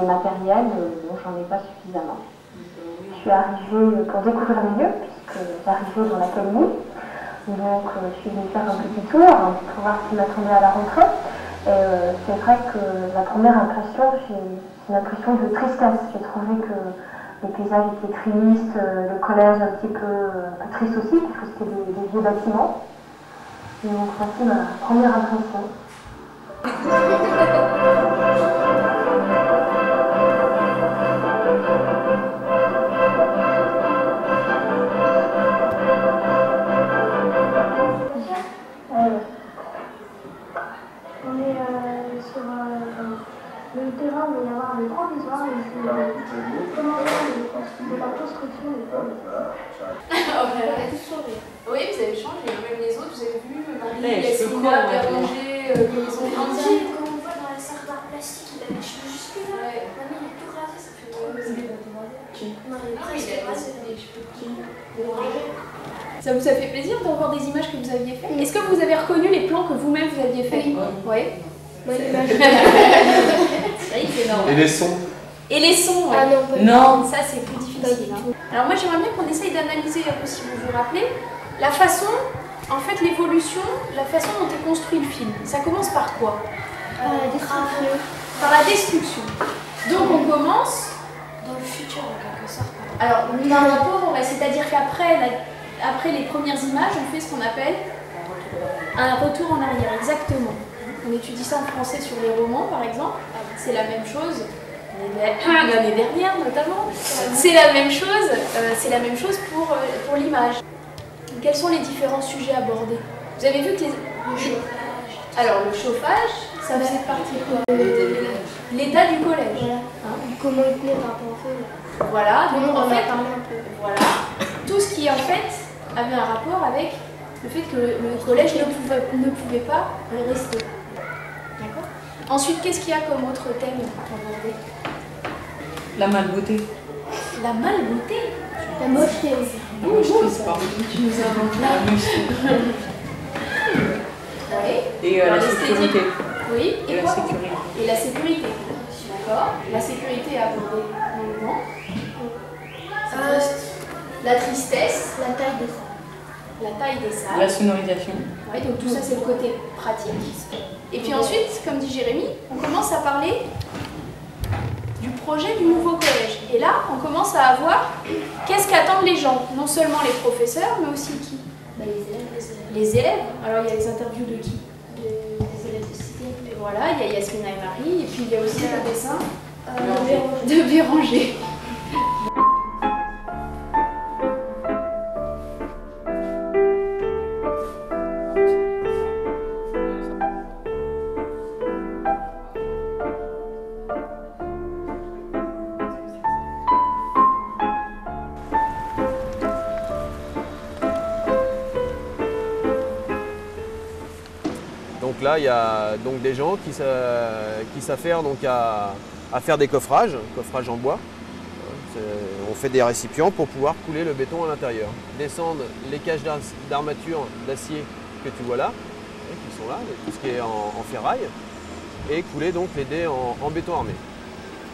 matériel, donc j'en ai pas suffisamment. Je suis arrivée pour découvrir le milieu, puisque j'arrivais dans l'académie. Donc je suis venue faire un petit tour pour voir ce qui m'attendait à la rentrée. Et c'est vrai que la première impression, c'est une impression de tristesse. J'ai trouvé que les paysages étaient tristes, le collège un petit peu triste aussi, puisque c'était des vieux bâtiments. Et donc voici ma première impression. On est sur le terrain, il va y avoir le provisoire et c'est le commencement de la construction. Oui, vous avez changé, même les autres, vous avez vu, Marie, Yassina, Béranger, ils ont grandi. Comme on voit dans la salle d'art plastique, il a les cheveux jusque-là. Maintenant, il est tout rasé, ça fait trop mal. Non, il est presque rasé. Ça vous a fait plaisir de revoir des images que vous aviez faites? Est-ce que vous avez reconnu les plans que vous-même vous aviez faits? Oui. Et les sons? Et les sons, ouais. Ah Non, ça c'est plus difficile. Hein. Alors moi j'aimerais bien qu'on essaye d'analyser un peu, si vous vous rappelez, la façon, en fait l'évolution, la façon dont est construit le film. Ça commence par quoi? Par la destruction. Donc on commence dans le futur en quelque sorte. Alors d'un rapport, c'est-à-dire qu'après les premières images, on fait ce qu'on appelle un retour en arrière, exactement. On étudie ça en français sur les romans par exemple, c'est la même chose. L'année dernière notamment, c'est la même chose pour l'image. Quels sont les différents sujets abordés? Vous avez vu que le chauffage. Alors le chauffage, ça faisait partie de quoi? L'état du collège. Voilà. Hein? Comment il tenait par rapport au feu. Voilà, donc on en fait, parlé un peu. Voilà, tout ce qui en fait avait un rapport avec le fait que le collège ne pouvait pas rester. D'accord? Ensuite, qu'est-ce qu'il y a comme autre thème abordé? La malbeauté. La malbeauté. La mocheté. La mocheté, pardon. Tu nous as inventé la mocheté. Oui. Et la sécurité. Oui. Et la sécurité. Et la sécurité. D'accord. La sécurité abordée longuement. La tristesse. La taille des salles. La taille des salles. La sonorisation. Oui, donc tout ça c'est le côté pratique. Et puis ensuite, comme dit Jérémy, on commence à parler du projet du nouveau collège. Et là, on commence à avoir qu'est-ce qu'attendent les gens, non seulement les professeurs, mais aussi qui? Les élèves. Les élèves. Alors il y a les interviews de qui? Des élèves de cité. Et voilà, il y a Yasmina et Marie, et puis il y a aussi le dessin Béranger. de Béranger. Donc là, il y a donc des gens qui s'affairent donc à faire des coffrages en bois. On fait des récipients pour pouvoir couler le béton à l'intérieur. Descendre les cages d'armature d'acier que tu vois là, qui sont là, tout ce qui est en ferraille, et couler donc les dés en béton armé.